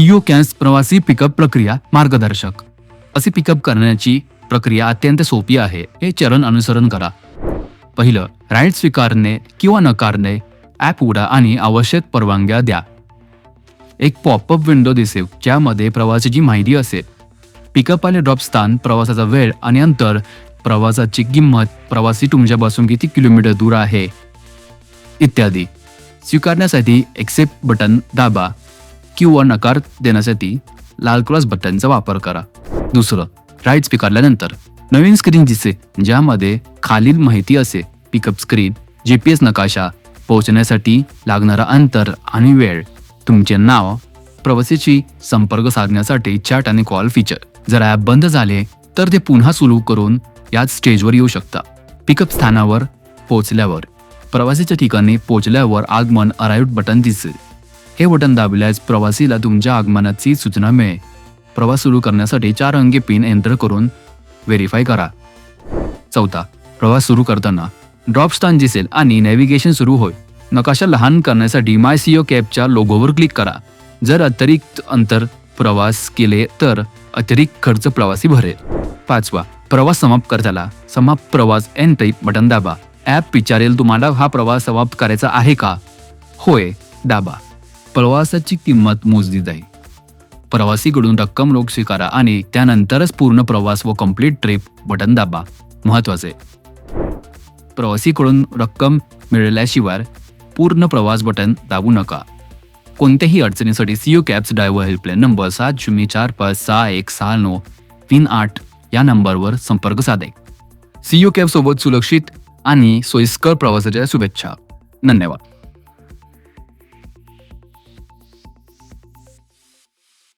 CO cabs प्रवासी pickup प्रक्रिया मार्गदर्शक. असे पिकअप करण्याची प्रक्रिया अत्यंत सोपी आहे. हे चरण अनुसरण करा. पहिलं, राईड स्वीकारणे किंवा नकारणे. ॲप उघडा आणि आवश्यक परवानग्या द्या. एक पॉपअप विंडो दिसेल ज्यामध्ये प्रवासाची माहिती असेल. पिकअप आणि ड्रॉप स्थान, प्रवासाचा वेळ आणि अंतर, प्रवासाची किंमत, प्रवासी तुमच्यापासून किती किलोमीटर दूर आहे इत्यादी. स्वीकारण्यासाठी एक्सेप्ट बटन दाबा किंवा नकार देण्यासाठी लाल क्रॉस बटनचा वापर करा. दुसरं, राईड स्वीकारल्यानंतर नवीन स्क्रीन दिसेल ज्यामध्ये खालील माहिती असेल. पिकअप स्क्रीन, GPS नकाशा, पोहोचण्यासाठी लागणारा अंतर आणि वेळ, तुमचे नाव, प्रवासीशी संपर्क साधण्यासाठी चॅट आणि कॉल फीचर. जर ॲप बंद झाले तर ते पुन्हा सुरू करून याच स्टेजवर येऊ शकता. पिकअप स्थानावर पोहोचल्यावर प्रवासीच्या ठिकाणी पोहोचल्यावर आगमन अराइव्ड बटन दिसेल. हे बटन दाबल्यास प्रवासीला तुमच्या आगमनाची सूचना मिळेल. प्रवास सुरू करण्यासाठी 4 अंकी पिन एंटर करून व्हेरीफाय करा. चौथा, प्रवास सुरू करताना ड्रॉप स्थान दिसेल आणि नॅव्हिगेशन सुरू होईल. नकाशा लहान करण्यासाठी माय सीओ कॅबच्या लोगोवर क्लिक करा. जर अतिरिक्त अंतर प्रवास केले तर अतिरिक्त खर्च प्रवासी भरेल. पाचवा, प्रवास समाप्त करताना समाप्त प्रवास एंट्री बटन दाबा. ॲप विचारेल तुम्हाला हा प्रवास समाप्त करायचा आहे का? होय दाबा. प्रवासाची किंमत मोजली जाईल. प्रवासीकडून रक्कम रोख स्वीकारा आणि त्यानंतरच पूर्ण प्रवास व कंप्लीट ट्रिप बटन दाबा. महत्त्वाचे, प्रवासीकडून रक्कम मिळाल्याशिवाय पूर्ण प्रवास बटन दाबू नका. कोणत्याही अडचणीसाठी CO cabs driver helpline number 7045616938 या नंबरवर संपर्क साधे. सीओ कॅब सोबत सुरक्षित आणि सोयीस्कर प्रवासाच्या शुभेच्छा. धन्यवाद.